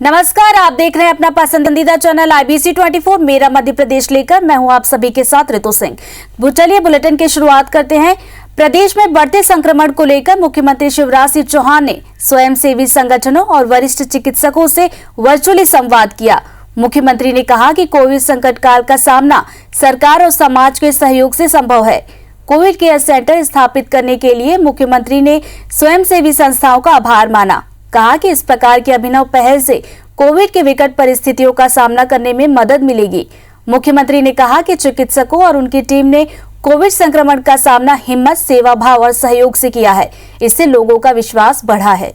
नमस्कार, आप देख रहे हैं अपना पसंदीदा चैनल IBC 24 मेरा मध्य प्रदेश लेकर मैं हूं आप सभी के साथ ऋतु सिंह। चलिए बुलेटिन की शुरुआत करते हैं। प्रदेश में बढ़ते संक्रमण को लेकर मुख्यमंत्री शिवराज सिंह चौहान ने स्वयंसेवी संगठनों और वरिष्ठ चिकित्सकों से वर्चुअली संवाद किया। मुख्यमंत्री ने कहा कि कोविड संकट काल का सामना सरकार और समाज के सहयोग से संभव है। कोविड केयर सेंटर स्थापित करने के लिए मुख्यमंत्री ने स्वयंसेवी संस्थाओं का आभार माना। कहा कि इस प्रकार की अभिनव पहल से कोविड की विकट परिस्थितियों का सामना करने में मदद मिलेगी। मुख्यमंत्री ने कहा कि चिकित्सकों और उनकी टीम ने कोविड संक्रमण का सामना हिम्मत, सेवा भाव और सहयोग से किया है। इससे लोगों का विश्वास बढ़ा है।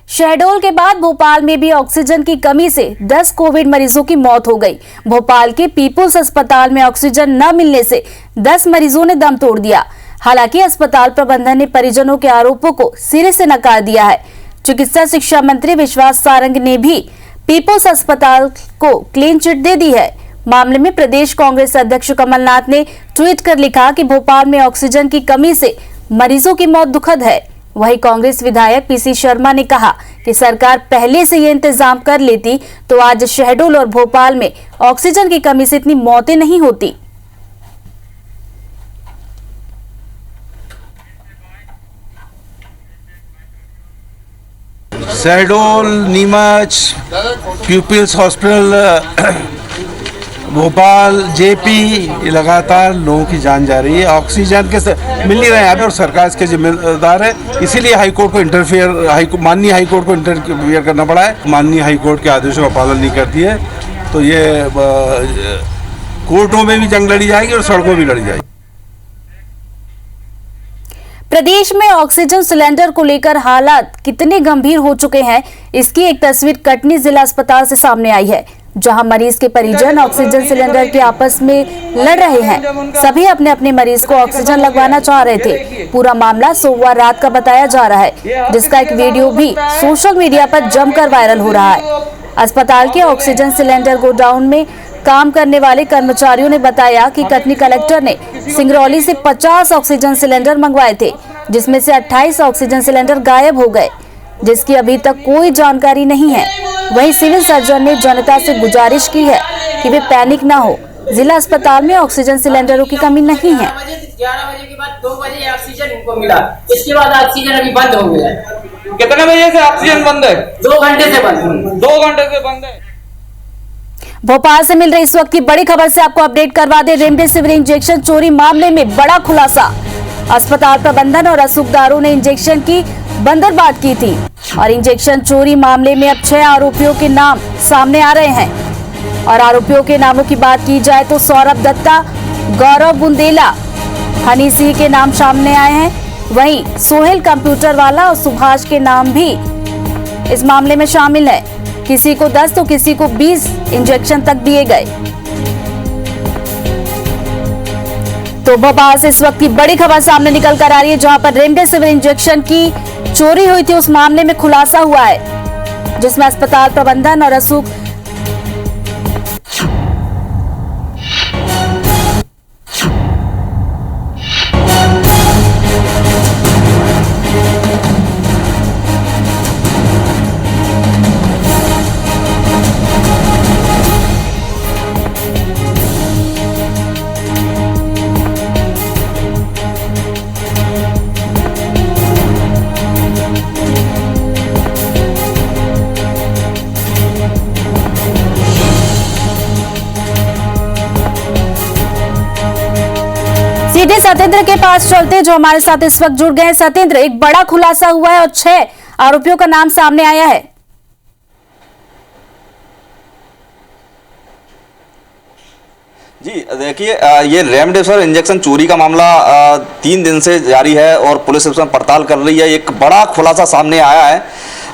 शहडोल के बाद भोपाल में भी ऑक्सीजन की कमी से 10 कोविड मरीजों की मौत हो गई। भोपाल के पीपुल्स अस्पताल में ऑक्सीजन न मिलने से 10 मरीजों ने दम तोड़ दिया। हालांकि अस्पताल प्रबंधन ने परिजनों के आरोपों को सिरे से नकार दिया है। चिकित्सा शिक्षा मंत्री विश्वास सारंग ने भी पीपुल्स अस्पताल को क्लीन चिट दे दी है। मामले में प्रदेश कांग्रेस अध्यक्ष कमलनाथ ने ट्वीट कर लिखा कि भोपाल में ऑक्सीजन की कमी से मरीजों की मौत दुखद है। वहीं कांग्रेस विधायक PC शर्मा ने कहा कि सरकार पहले से ये इंतजाम कर लेती तो आज शहडोल और भोपाल में ऑक्सीजन की कमी से इतनी मौतें नहीं होती। Shahdol, Neemuch, peoples hospital, Bhopal, JP लगातार लोगों की जान जा रही है। ऑक्सीजन के मिल नहीं रहे हैं यहाँ पे और सरकार इसके जिम्मेदार है। इसीलिए हाईकोर्ट को माननीय हाईकोर्ट को इंटरफियर करना पड़ा है। माननीय हाईकोर्ट के आदेशों का पालन नहीं करती है तो ये कोर्टों में भी जंग लड़ी जाएगी और सड़कों भी लड़ी जाएगी। प्रदेश में ऑक्सीजन सिलेंडर को लेकर हालात कितने गंभीर हो चुके हैं, इसकी एक तस्वीर कटनी जिला अस्पताल से सामने आई है, जहां मरीज के परिजन ऑक्सीजन सिलेंडर के आपस में लड़ रहे हैं। सभी अपने अपने मरीज को ऑक्सीजन लगवाना चाह रहे थे। पूरा मामला सोमवार रात का बताया जा रहा है, जिसका एक वीडियो भी सोशल मीडिया पर जमकर वायरल हो रहा है। अस्पताल के ऑक्सीजन सिलेंडर गोडाउन में काम करने वाले कर्मचारियों ने बताया कि कटनी कलेक्टर ने सिंगरौली से 50 ऑक्सीजन सिलेंडर मंगवाए थे, जिसमें से 28 ऑक्सीजन सिलेंडर गायब हो गए, जिसकी अभी तक कोई जानकारी नहीं है। वहीं सिविल सर्जन ने जनता से गुजारिश की है कि वे पैनिक ना हो। जिला अस्पताल में ऑक्सीजन सिलेंडरों की कमी नहीं है। 11 बजे के बाद 2 बजे ऑक्सीजन इनको मिला, इसके बाद ऑक्सीजन अभी बंद हो गया। कितने बजे से ऑक्सीजन बंद है? 2 घंटे से बंद। 2 घंटे से बंद है। भोपाल से मिल रही इस वक्त की बड़ी खबर से आपको अपडेट करवा दे। रेमडेसिविर इंजेक्शन चोरी मामले में बड़ा खुलासा। अस्पताल प्रबंधन और रसूखदारों ने इंजेक्शन की बंदरबांट की थी और इंजेक्शन चोरी मामले में अब 6 आरोपियों के नाम सामने आ रहे हैं। और आरोपियों के नामों की बात की जाए तो सौरभ दत्ता, गौरव बुंदेला, हनी सिंह के नाम सामने आए हैं। वहीं सोहेल कंप्यूटर वाला और सुभाष के नाम भी इस मामले में शामिल है। किसी को 10 तो किसी को 20 इंजेक्शन तक दिए गए। तो भोपाल से इस वक्त की बड़ी खबर सामने निकल कर आ रही है, जहां पर रेमडेसिविर इंजेक्शन की चोरी हुई थी। उस मामले में खुलासा हुआ है, जिसमें अस्पताल प्रबंधन और रसूख सीधे सतेंद्र के पास चलते, जो हमारे साथ इस वक्त जुड़ गए हैं। सतेंद्र, एक बड़ा खुलासा हुआ है और 6 आरोपियों का नाम सामने आया है। जी देखिए, ये रेमडेसिविर इंजेक्शन चोरी का मामला 3 दिन से जारी है और पुलिस इसमें पड़ताल कर रही है। एक बड़ा खुलासा सामने आया है।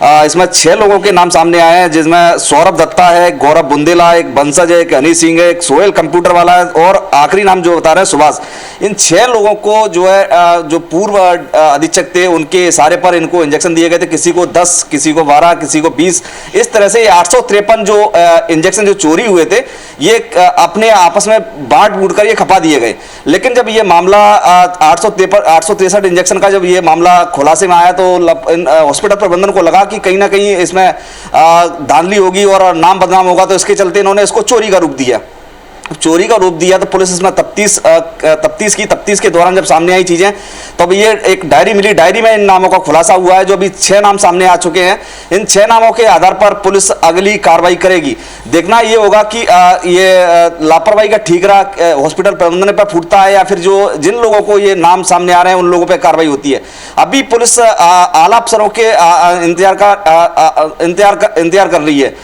इसमें 6 लोगों के नाम सामने आए हैं, जिसमें सौरभ दत्ता है, गौरव बुंदेला, एक बंसज है, एक हनी सिंह है, एक सोहेल कंप्यूटर वाला है और आखिरी नाम जो बता रहे हैं सुभाष। इन 6 लोगों को जो है जो पूर्व अधीक्षक थे उनके इशारे पर इनको इंजेक्शन दिए गए थे, किसी को 10, किसी को 12, किसी को 20। इस तरह से 853 जो इंजेक्शन जो चोरी हुए थे ये अपने आपस में बांट बूट कर ये खपा दिए गए। लेकिन जब ये मामला 863 इंजेक्शन का जब ये मामला खुलासे में आया तो हॉस्पिटल प्रबंधन को लगा कि कहीं ना कहीं इसमें धांधली होगी और नाम बदनाम होगा, तो इसके चलते इन्होंने इसको चोरी का रूप दिया। चोरी का रूप दिया तो पुलिस इसमें तफ्तीश के दौरान जब सामने आई चीजें तो अब ये एक डायरी मिली, डायरी में इन नामों का खुलासा हुआ है। जो अभी 6 नाम सामने आ चुके हैं, इन 6 नामों के आधार पर पुलिस अगली कार्रवाई करेगी। देखना ये होगा कि ये लापरवाही का ठीकरा हॉस्पिटल प्रबंधन पर फूटता है या फिर जो जिन लोगों को ये नाम सामने आ रहे हैं उन लोगों पर कार्रवाई होती है। अभी पुलिस आला अफसरों के इंतजार कर रही है।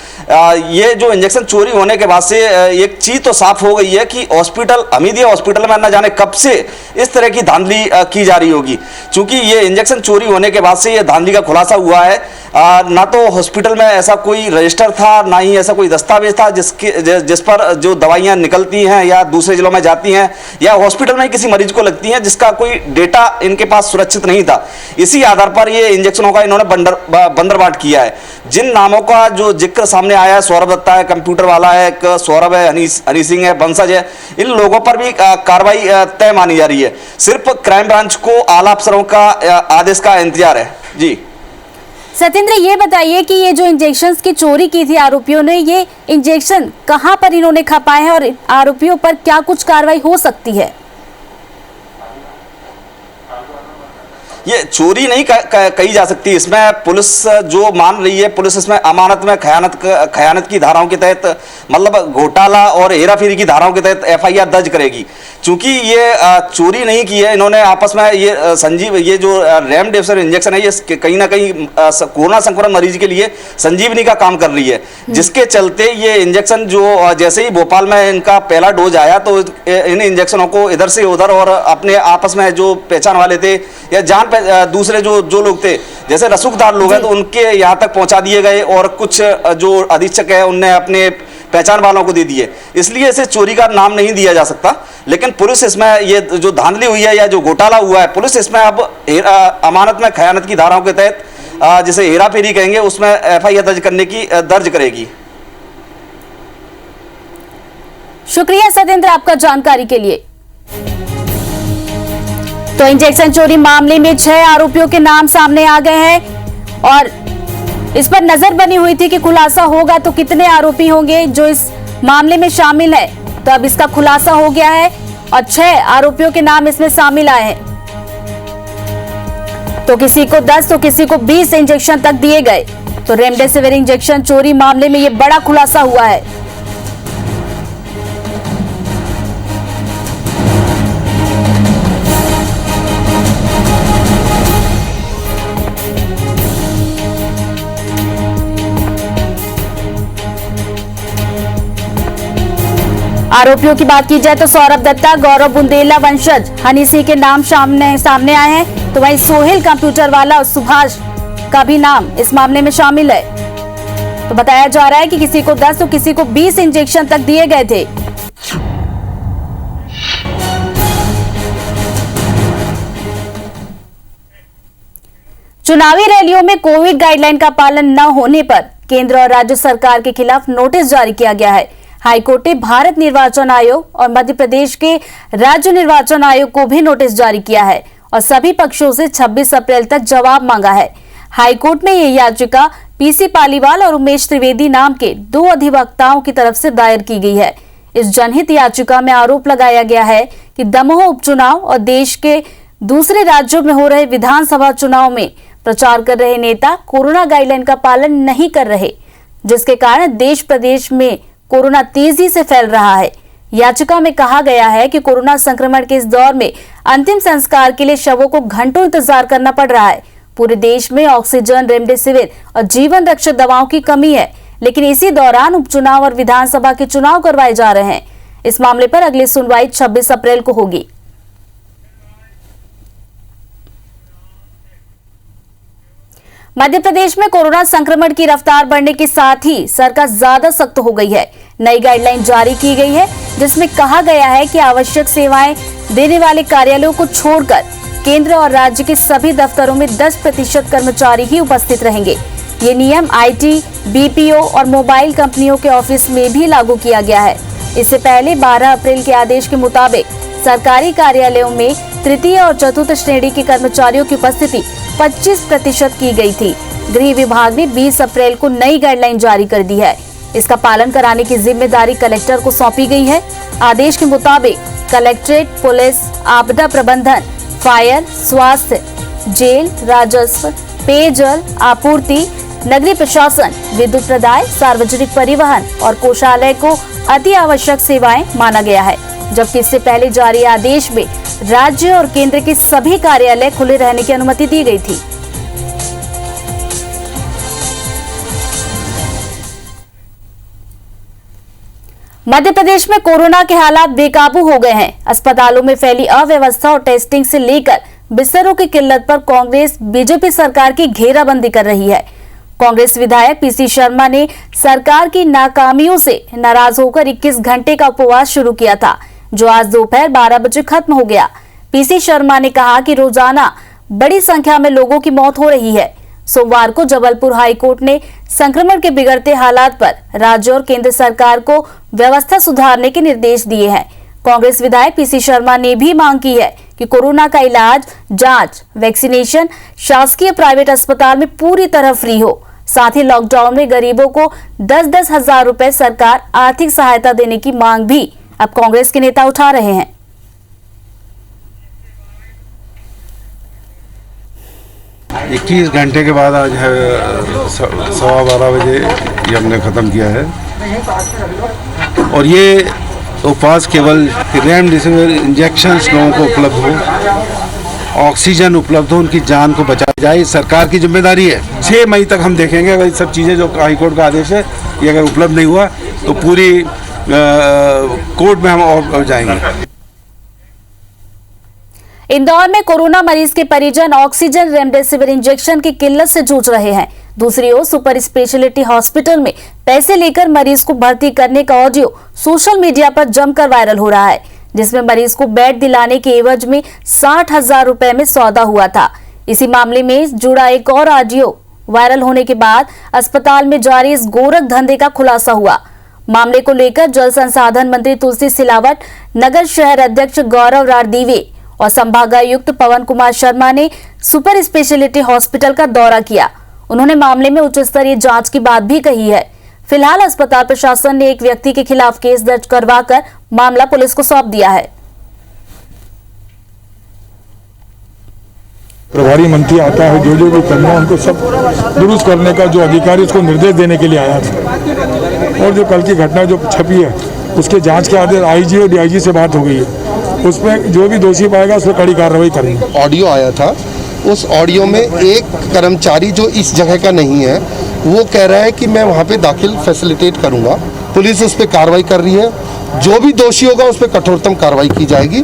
ये जो इंजेक्शन चोरी होने के बाद से एक चीज तो साफ हो गई है कि हॉस्पिटल हमीदिया हॉस्पिटल में न जाने कब से इस तरह की धांधली की जा रही होगी, क्योंकि ये इंजेक्शन चोरी होने के बाद से ये धांधली का खुलासा हुआ है। ना तो हॉस्पिटल में ऐसा कोई रजिस्टर था, ना ही ऐसा कोई दस्तावेज था जिस पर जो दवाइयां निकलती हैं या दूसरे जिलों में जाती हैं या हॉस्पिटल में किसी मरीज को लगती हैं, जिसका कोई डेटा इनके पास सुरक्षित नहीं था। इसी आधार पर ये इंजेक्शनों का इन्होंने बंदरबाट किया है। जिन नामों का जो जिक्र सामने आया है, सौरभ दत्ता है, कंप्यूटर वाला है, एक सौरभ है, हनी सिंह है, बंसज है, इन लोगों पर भी कार्रवाई तय मानी जा रही है। सिर्फ क्राइम ब्रांच को आला अफसरों का आदेश का इंतजार है। जी सत्येंद्र, ये बताइए कि ये जो इंजेक्शंस की चोरी की थी आरोपियों ने, ये इंजेक्शन कहां पर इन्होंने खपाए हैं और आरोपियों पर क्या कुछ कार्रवाई हो सकती है? ये चोरी नहीं कही जा सकती। इसमें पुलिस जो मान रही है, पुलिस इसमें अमानत में खयानत की धाराओं के तहत, मतलब घोटाला और हेराफेरी की धाराओं के तहत एफआईआर दर्ज करेगी। चूंकि ये चोरी नहीं की है इन्होंने, आपस में ये जो रेमडेसिविर इंजेक्शन है ये कहीं ना कहीं कोरोना संक्रमण मरीज के लिए संजीवनी का काम कर रही है, जिसके चलते ये इंजेक्शन जो जैसे ही भोपाल में इनका पहला डोज आया तो इन इंजेक्शनों को इधर से उधर और अपने आपस में जो पहचान वाले थे या जान दूसरे जो लोग थे, जैसे रसूखदार लोग हैं, तो उनके यहाँ तक पहुंचा दिए गए और कुछ जो अधीक्षक है उनने अपने पहचान वालों को दे दिए। इसलिए इसे चोरी का नाम नहीं दिया जा सकता। लेकिन पुलिस इसमें ये जो धांधली हुई है या जो घोटाला हुआ है, पुलिस इसमें अब अमानत में खयानत की धाराओं के तहत जिसे हेरा फेरी कहेंगे उसमें एफआईआर दर्ज करेगी। शुक्रिया सत्येंद्र आपका जानकारी के लिए। तो इंजेक्शन चोरी मामले में 6 आरोपियों के नाम सामने आ गए हैं और इस पर नजर बनी हुई थी कि खुलासा होगा तो कितने आरोपी होंगे जो इस मामले में शामिल है। तो अब इसका खुलासा हो गया है और 6 आरोपियों के नाम इसमें शामिल आए हैं। तो किसी को 10 तो किसी को 20 इंजेक्शन तक दिए गए। तो रेमडेसिविर इंजेक्शन चोरी मामले में यह बड़ा खुलासा हुआ है। आरोपियों की बात की जाए तो सौरभ दत्ता, गौरव बुंदेला वंशज हनी सिंह के नाम सामने आए हैं। तो वहीं सोहेल कंप्यूटर वाला और सुभाष का भी नाम इस मामले में शामिल है। तो बताया जा रहा है कि किसी को 10 तो किसी को 20 इंजेक्शन तक दिए गए थे। चुनावी रैलियों में कोविड गाइडलाइन का पालन न होने पर केंद्र और राज्य सरकार के खिलाफ नोटिस जारी किया गया है। हाईकोर्ट ने भारत निर्वाचन आयोग और मध्य प्रदेश के राज्य निर्वाचन आयोग को भी नोटिस जारी किया है और सभी पक्षों से 26 अप्रैल तक जवाब मांगा है। हाईकोर्ट में यह याचिका पीसी पालीवाल और उमेश त्रिवेदी नाम के 2 अधिवक्ताओं की तरफ से दायर की गई है। इस जनहित याचिका में आरोप लगाया गया है कि दमोह उपचुनाव और देश के दूसरे राज्यों में हो रहे विधानसभा चुनाव में प्रचार कर रहे नेता कोरोना गाइडलाइन का पालन नहीं कर रहे, जिसके कारण देश प्रदेश में कोरोना तेजी से फैल रहा है। याचिका में कहा गया है कि कोरोना संक्रमण के इस दौर में अंतिम संस्कार के लिए शवों को घंटों इंतजार करना पड़ रहा है। पूरे देश में ऑक्सीजन, रेमडेसिविर और जीवन रक्षक दवाओं की कमी है, लेकिन इसी दौरान उपचुनाव और विधानसभा के चुनाव करवाए जा रहे हैं। इस मामले पर अगली सुनवाई 26 अप्रैल को होगी। मध्य प्रदेश में कोरोना संक्रमण की रफ्तार बढ़ने के साथ ही सरकार ज्यादा सख्त हो गई है। नई गाइडलाइन जारी की गई है जिसमें कहा गया है कि आवश्यक सेवाएं देने वाले कार्यालयों को छोड़कर केंद्र और राज्य के सभी दफ्तरों में 10% कर्मचारी ही उपस्थित रहेंगे। ये नियम आईटी, बीपीओ और मोबाइल कंपनियों के ऑफिस में भी लागू किया गया है। इससे पहले 12 अप्रैल के आदेश के मुताबिक सरकारी कार्यालयों में तृतीय और चतुर्थ श्रेणी के कर्मचारियों की उपस्थिति 25% की गई थी। गृह विभाग ने 20 अप्रैल को नई गाइडलाइन जारी कर दी है। इसका पालन कराने की जिम्मेदारी कलेक्टर को सौंपी गई है। आदेश के मुताबिक कलेक्ट्रेट, पुलिस, आपदा प्रबंधन, फायर, स्वास्थ्य, जेल, राजस्व, पेयजल आपूर्ति, नगरीय प्रशासन, विद्युत प्रदाय, सार्वजनिक परिवहन और कोषालय को अति आवश्यक सेवाएं माना गया है, जबकि इससे पहले जारी आदेश में राज्य और केंद्र के सभी कार्यालय खुले रहने की अनुमति दी गई थी। मध्य प्रदेश में कोरोना के हालात बेकाबू हो गए हैं। अस्पतालों में फैली अव्यवस्था और टेस्टिंग से लेकर बिस्तरों की किल्लत पर कांग्रेस बीजेपी सरकार की घेराबंदी कर रही है। कांग्रेस विधायक पीसी शर्मा ने सरकार की नाकामियों से नाराज होकर 21 घंटे का उपवास शुरू किया था, जो आज दोपहर 12 बजे खत्म हो गया। पीसी शर्मा ने कहा कि रोजाना बड़ी संख्या में लोगों की मौत हो रही है। सोमवार को जबलपुर हाईकोर्ट ने संक्रमण के बिगड़ते हालात पर राज्य और केंद्र सरकार को व्यवस्था सुधारने के निर्देश दिए हैं। कांग्रेस विधायक पीसी शर्मा ने भी मांग की है कि कोरोना का इलाज, जांच, वैक्सीनेशन शासकीय प्राइवेट अस्पताल में पूरी तरह फ्री हो। साथ ही लॉकडाउन में गरीबों को 10-10 हजार रुपए सरकार आर्थिक सहायता देने की मांग भी अब कांग्रेस के नेता उठा रहे हैं। इक्कीस घंटे के बाद आज है 12:15 बजे ये हमने ख़त्म किया है। और ये उपवास केवल रेमडेसिविर इंजेक्शन लोगों को उपलब्ध हो, ऑक्सीजन उपलब्ध हो, उनकी जान को बचाया जाए, सरकार की जिम्मेदारी है। 6 मई तक हम देखेंगे अगर सब चीज़ें जो हाईकोर्ट का आदेश है ये अगर उपलब्ध नहीं हुआ तो पूरी कोर्ट में हम और जाएंगे। इंदौर में कोरोना मरीज के परिजन ऑक्सीजन, रेमडेसिविर इंजेक्शन की किल्लत से जूझ रहे हैं। दूसरी ओर सुपर स्पेशलिटी हॉस्पिटल में पैसे लेकर मरीज को भर्ती करने का ऑडियो सोशल मीडिया पर जमकर वायरल हो रहा है, जिसमें मरीज को बेड दिलाने के एवज में 60,000 रुपए में सौदा हुआ था। इसी मामले में जुड़ा एक और ऑडियो वायरल होने के बाद अस्पताल में जारी इस गोरख धंधे का खुलासा हुआ। मामले को लेकर जल संसाधन मंत्री तुलसी सिलावट, नगर शहर अध्यक्ष गौरव रारदीवे और संभागायुक्त पवन कुमार शर्मा ने सुपर स्पेशलिटी हॉस्पिटल का दौरा किया। उन्होंने मामले में उच्च स्तरीय जांच की बात भी कही है। फिलहाल अस्पताल प्रशासन ने एक व्यक्ति के खिलाफ केस दर्ज करवाकर मामला पुलिस को सौंप दिया है। प्रभारी मंत्री आता है, जो जो भी करना है उनको सब दुरुस्त करने का जो अधिकारी उसको निर्देश देने के लिए आया था। और जो कल की घटना जो छपी है उसके जांच के आदेश आईजी और डीआईजी से बात हो गई है। उसमें जो भी दोषी पाएगा उस पर कड़ी कार्रवाई करेंगे। ऑडियो आया था, उस ऑडियो में एक कर्मचारी जो इस जगह का नहीं है वो कह रहा है कि मैं वहाँ पे दाखिल फैसिलिटेट करूँगा। पुलिस उस पर कार्रवाई कर रही है। जो भी दोषी होगा उस पर कठोरतम कार्रवाई की जाएगी।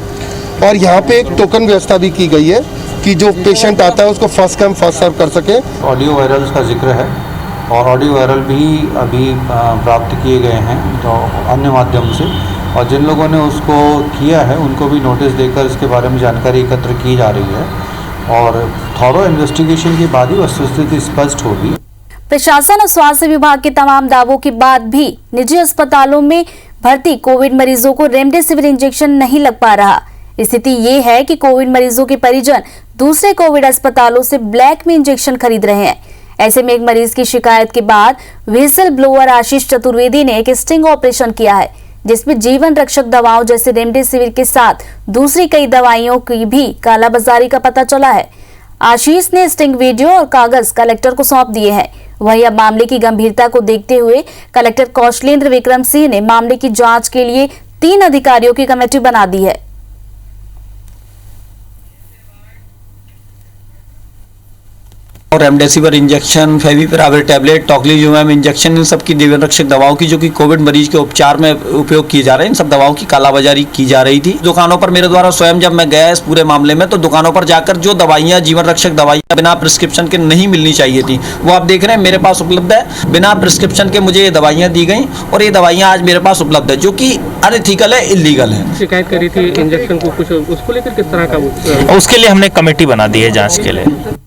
और यहाँ पे एक टोकन व्यवस्था भी की गई है कि जो पेशेंट आता है उसको फर्स्ट कम फर्स्ट सर्व कर सके। ऑडियो वायरल्स का जिक्र है और ऑडियो वायरल भी अभी प्राप्त किए गए हैं तो अन्य माध्यम से, और जिन लोगों ने उसको किया है उनको भी नोटिस देकर इसके बारे में जानकारी एकत्र की जा रही है और थॉरो इन्वेस्टिगेशन के बाद ही वस्तुस्थिति स्पष्ट होगी। प्रशासन और स्वास्थ्य विभाग के तमाम दावों के बाद भी निजी अस्पतालों में भर्ती कोविड मरीजों को रेमडेसिविर इंजेक्शन नहीं लग पा रहा। स्थिति ये है कि कोविड मरीजों के परिजन दूसरे कोविड अस्पतालों से ब्लैक में इंजेक्शन खरीद रहे हैं। ऐसे में एक मरीज की शिकायत के बाद व्हिसल ब्लोअर आशीष चतुर्वेदी ने एक स्टिंग ऑपरेशन किया है, जिसमें जीवन रक्षक दवाओं जैसे रेमडेसिविर के साथ दूसरी कई दवाइयों की भी कालाबाजारी का पता चला है। आशीष ने स्टिंग वीडियो और कागज कलेक्टर को सौंप दिए हैं। वहीं अब मामले की गंभीरता को देखते हुए कलेक्टर कौशलेंद्र विक्रम सिंह ने मामले की जांच के लिए 3 अधिकारियों की कमेटी बना दी है। और remdesivir injection, favipiravir tablet, tocilizumab injection, इन सब की जीवन रक्षक दवाओं की जो कि कोविड मरीज के उपचार में उपयोग किए जा रहे हैं, इन सब दवाओं की कालाबाजारी की जा रही थी। दुकानों पर मेरे द्वारा स्वयं जब मैं गया इस पूरे मामले में, तो दुकानों पर जाकर जो दवाइयाँ, जीवन रक्षक दवाइयाँ बिना प्रिस्क्रिप्शन के नहीं मिलनी चाहिए थी, वो आप देख रहे हैं मेरे पास उपलब्ध है। बिना प्रिस्क्रिप्शन के मुझे ये दवाइयाँ दी गई और ये दवाइयाँ आज मेरे पास उपलब्ध है, जो कि अनएथिकल है, इलीगल है। शिकायत करी थी इंजेक्शन को, कुछ उसको लेकर किस तरह का? उसके लिए हमने कमेटी बना दी है जांच के लिए।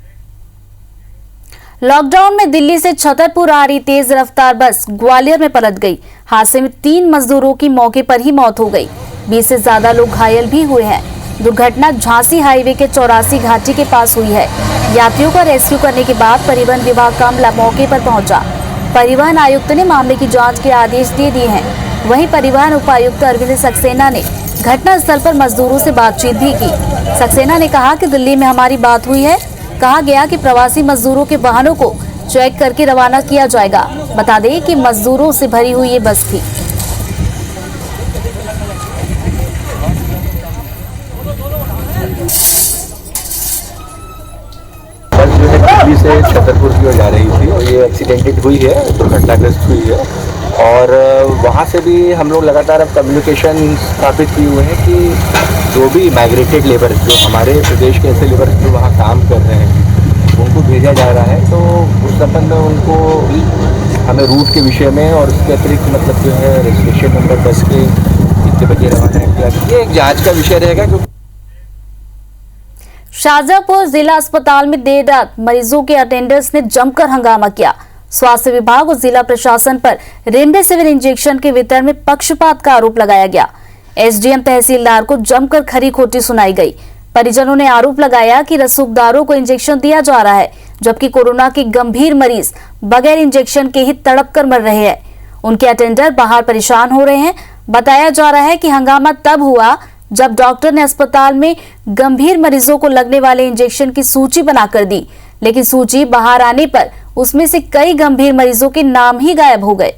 लॉकडाउन में दिल्ली से छतरपुर आ रही तेज रफ्तार बस ग्वालियर में पलट गई। हादसे में 3 मजदूरों की मौके पर ही मौत हो गई। 20 से ज्यादा लोग घायल भी हुए हैं। दुर्घटना झांसी हाईवे के 84 घाटी के पास हुई है। यात्रियों का रेस्क्यू करने के बाद परिवहन विभाग का अमला मौके पर पहुंचा। परिवहन आयुक्त ने मामले की जांच के आदेश दे दिए हैं। वहीं परिवहन उपायुक्त अरविंद सक्सेना ने घटनास्थल पर मजदूरों से बातचीत भी की। सक्सेना ने कहा कि दिल्ली में हमारी बात हुई है। कहा गया कि प्रवासी मजदूरों के वाहनों को चेक करके रवाना किया जाएगा। बता दें कि मजदूरों से भरी हुई ये बस थी। बस जो है दिल्ली से छतरपुर की ओर जा रही थी और ये एक्सीडेंटेड हुई है, दुर्घटनाग्रस्त हुई है। और वहाँ से भी हम लोग लगातार अब कम्युनिकेशन स्थापित किए हुए हैं कि जो भी माइग्रेटेड लेबर, जो हमारे प्रदेश के ऐसे लेबर जो वहाँ काम कर रहे हैं, उनको भेजा जा रहा है। तो उस संबंध में उनको हमें रूट के विषय में और उसके अतिरिक्त मतलब जो है रजिस्ट्रेशन नंबर बस के कितने बजे रवाना किया, ये एक जाँच का विषय रहेगा। क्योंकि शाहजहांपुर जिला अस्पताल में देर रात मरीजों के अटेंडर्स ने जमकर हंगामा किया। स्वास्थ्य विभाग और जिला प्रशासन पर रेमडेसिविर इंजेक्शन के वितरण में पक्षपात का आरोप लगाया गया। एसडीएम तहसीलदार को जमकर खरी खोटी सुनाई गई। परिजनों ने आरोप लगाया कि रसूखदारों को इंजेक्शन दिया जा रहा है, जबकि कोरोना के गंभीर मरीज बगैर इंजेक्शन के ही तड़प कर मर रहे हैं। उनके अटेंडर बाहर परेशान हो रहे हैं। बताया जा रहा है कि हंगामा तब हुआ जब डॉक्टर ने अस्पताल में गंभीर मरीजों को लगने वाले इंजेक्शन की सूची बनाकर दी, लेकिन सूची बाहर आने पर उसमें से कई गंभीर मरीजों के नाम ही गायब हो गए।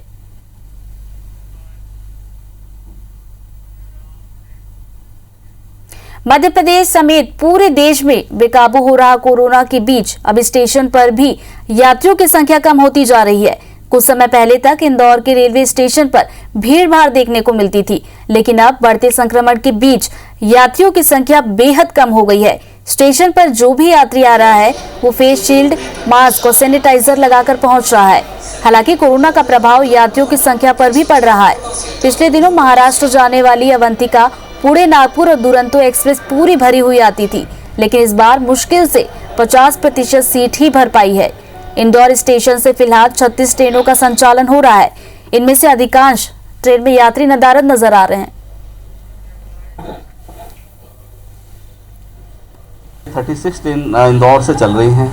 मध्य प्रदेश समेत पूरे देश में बेकाबू हो रहा कोरोना के बीच अब स्टेशन पर भी यात्रियों की संख्या कम होती जा रही है। कुछ समय पहले तक इंदौर के रेलवे स्टेशन पर भीड़ भाड़ देखने को मिलती थी, लेकिन अब बढ़ते संक्रमण के बीच यात्रियों की संख्या बेहद कम हो गई है। स्टेशन पर जो भी यात्री आ रहा है वो फेस शील्ड, मास्क और सैनिटाइजर लगाकर पहुंच रहा है। हालांकि कोरोना का प्रभाव यात्रियों की संख्या पर भी पड़ रहा है। पिछले दिनों महाराष्ट्र जाने वाली अवंतिका, पुणे, नागपुर और दुरंतो एक्सप्रेस पूरी भरी हुई आती थी, लेकिन इस बार मुश्किल से 50% सीट ही भर पाई है। इंदौर स्टेशन से फिलहाल 36 ट्रेनों का संचालन हो रहा है। इनमें से अधिकांश ट्रेन में यात्री नदारद नजर आ रहे हैं। 36 ट्रेन इंदौर से चल रही हैं,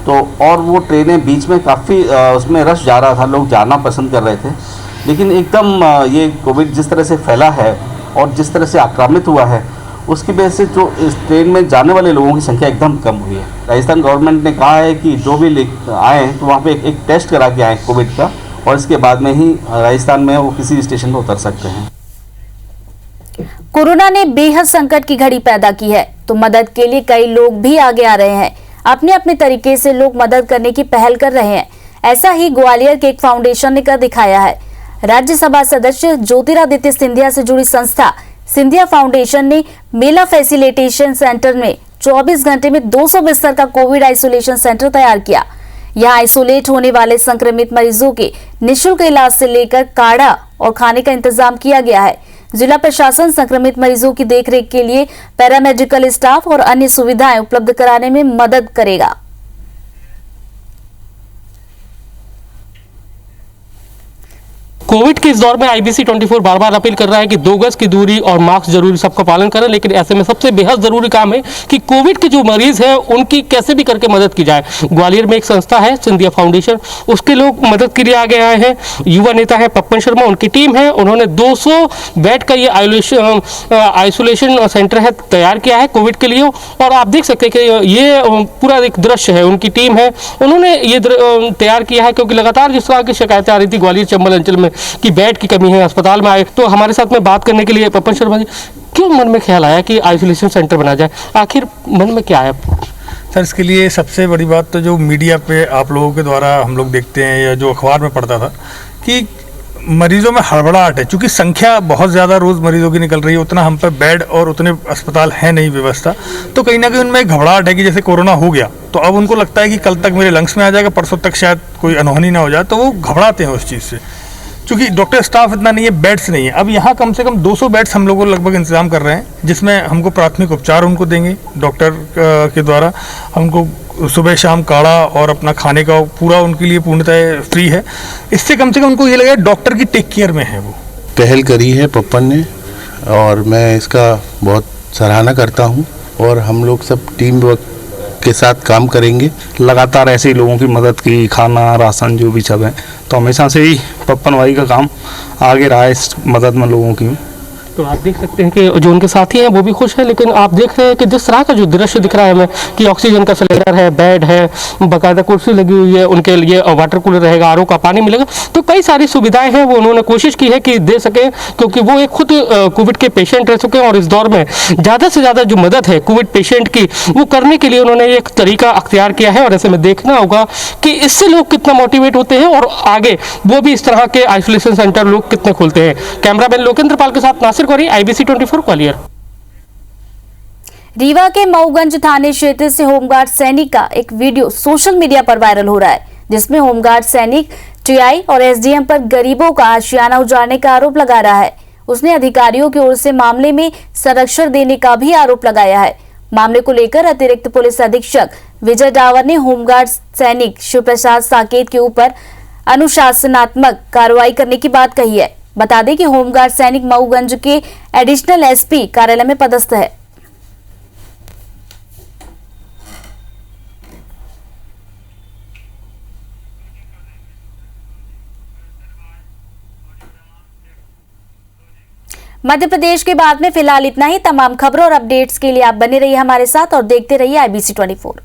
तो और वो ट्रेनें बीच में काफ़ी उसमें रश जा रहा था, लोग जाना पसंद कर रहे थे। लेकिन एकदम ये कोविड जिस तरह से फैला है और जिस तरह से आक्रामित हुआ है, उसकी वजह से जो इस ट्रेन में जाने वाले लोगों की संख्या एकदम कम हुई है। राजस्थान गवर्नमेंट ने कहा है कि जो भी आए तो वहाँ पे एक टेस्ट करा के आए कोविड का, और इसके बाद में ही राजस्थान में वो किसी स्टेशन पर उतर सकते हैं। कोरोना ने बेहद संकट की घड़ी पैदा की है, तो मदद के लिए कई लोग भी आगे आ रहे हैं। अपने अपने तरीके से लोग मदद करने की पहल कर रहे हैं। ऐसा ही ग्वालियर के एक फाउंडेशन ने कर दिखाया है। राज्यसभा सदस्य ज्योतिरादित्य सिंधिया से जुड़ी संस्था सिंधिया फाउंडेशन ने मेला फैसिलिटेशन सेंटर में 24 घंटे में 200 बिस्तर का कोविड आइसोलेशन सेंटर तैयार किया। यहाँ आइसोलेट होने वाले संक्रमित मरीजों के निःशुल्क इलाज से लेकर काढ़ा और खाने का इंतजाम किया गया है। जिला प्रशासन संक्रमित मरीजों की देखरेख के लिए पैरामेडिकल स्टाफ और अन्य सुविधाएं उपलब्ध कराने में मदद करेगा। कोविड के इस दौर में आईबीसी 24 बार बार अपील कर रहा है कि 2 गज की दूरी और मास्क जरूरी सबका पालन करें, लेकिन ऐसे में सबसे बेहद जरूरी काम है कि कोविड के जो मरीज हैं उनकी कैसे भी करके मदद की जाए। ग्वालियर में एक संस्था है सिंधिया फाउंडेशन, उसके लोग मदद के लिए आगे आए हैं। युवा नेता है पप्पन शर्मा, उनकी टीम है, उन्होंने 200 बेड का ये आइसोलेशन सेंटर है तैयार किया है कोविड के लिए। और आप देख सकते हैं कि ये पूरा एक दृश्य है, उनकी टीम है, उन्होंने ये तैयार किया है, क्योंकि लगातार जिस तरह की शिकायतें आ रही थी ग्वालियर चंबल अंचल में कि बेड की कमी है, अस्पताल में आए। तो हमारे साथ में बात करने के लिए पप्पन शर्मा जी, क्यों मन में ख्याल आया कि आइसोलेशन सेंटर बना जाए, आखिर मन में क्या आया? सर इसके लिए सबसे बड़ी बात तो जो मीडिया पे आप लोगों के द्वारा हम लोग देखते हैं या जो अखबार में पढ़ता था कि मरीजों में हड़बड़ाहट है, क्योंकि संख्या बहुत ज़्यादा रोज़ मरीजों की निकल रही है, उतना हम पे बेड और उतने अस्पताल है नहीं व्यवस्था, तो कहीं ना कहीं उनमें एक घबराहट है कि जैसे कोरोना हो गया तो अब उनको लगता है कि कल तक मेरे लंग्स में आ जाएगा, परसों तक शायद कोई अनहोनी ना हो जाए, तो वो घबराते हैं उस चीज़ से। क्योंकि डॉक्टर स्टाफ इतना नहीं है, बेड्स नहीं है। अब यहाँ कम से कम 200 बेड्स हम लोगों को लगभग इंतजाम कर रहे हैं, जिसमें हमको प्राथमिक उपचार उनको देंगे डॉक्टर के द्वारा, हमको सुबह शाम काढ़ा और अपना खाने का पूरा उनके लिए पूर्णतः फ्री है। इससे कम से कम उनको ये लगे डॉक्टर की टेक केयर में है। वो पहल करी है पप्पन ने और मैं इसका बहुत सराहना करता हूँ और हम लोग सब टीम वर्क के साथ काम करेंगे। लगातार ऐसे ही लोगों की मदद की, खाना राशन जो भी सब है, तो हमेशा से ही पप्पन भाई का काम आगे रहा है इस मदद में लोगों की। तो आप देख सकते हैं कि जो उनके साथी हैं वो भी खुश हैं, लेकिन आप देख रहे हैं कि जिस तरह का जो दृश्य दिख रहा है हमें कि ऑक्सीजन का सिलेंडर है, बेड है, बाकायदा कुर्सी लगी हुई है, उनके लिए वाटर कूलर रहेगा, आरओ का पानी मिलेगा, तो कई सारी सुविधाएं हैं वो उन्होंने कोशिश की है कि दे सकें, क्योंकि वो एक खुद कोविड के पेशेंट रह चुके हैं और इस दौर में ज़्यादा से ज़्यादा जो मदद है कोविड पेशेंट की वो करने के लिए उन्होंने एक तरीका अख्तियार किया है। और ऐसे में देखना होगा कि इससे लोग कितना मोटिवेट होते हैं और आगे वो भी इस तरह के आइसोलेशन सेंटर लोग कितने खोलते हैं। कैमरामैन लोकेंद्र पाल के साथ नासिर गौरी, IBC 24 ग्वालियर। रीवा के मऊगंज थाने क्षेत्र से होमगार्ड सैनिक का एक वीडियो सोशल मीडिया पर वायरल हो रहा है, जिसमें होमगार्ड सैनिक टीआई और एसडीएम पर गरीबों का आशियाना उजाड़ने का आरोप लगा रहा है। उसने अधिकारियों की ओर से मामले में संरक्षण देने का भी आरोप लगाया है। मामले को लेकर अतिरिक्त पुलिस अधीक्षक विजय डावर ने होमगार्ड सैनिक शिव प्रसाद साकेत के ऊपर अनुशासनात्मक कार्रवाई करने की बात कही है। बता दें कि होमगार्ड सैनिक मऊगंज के एडिशनल एसपी कार्यालय में पदस्थ है। मध्य प्रदेश के बाद में फिलहाल इतना ही। तमाम खबरों और अपडेट्स के लिए आप बने रहिए हमारे साथ और देखते रहिए IBC 24।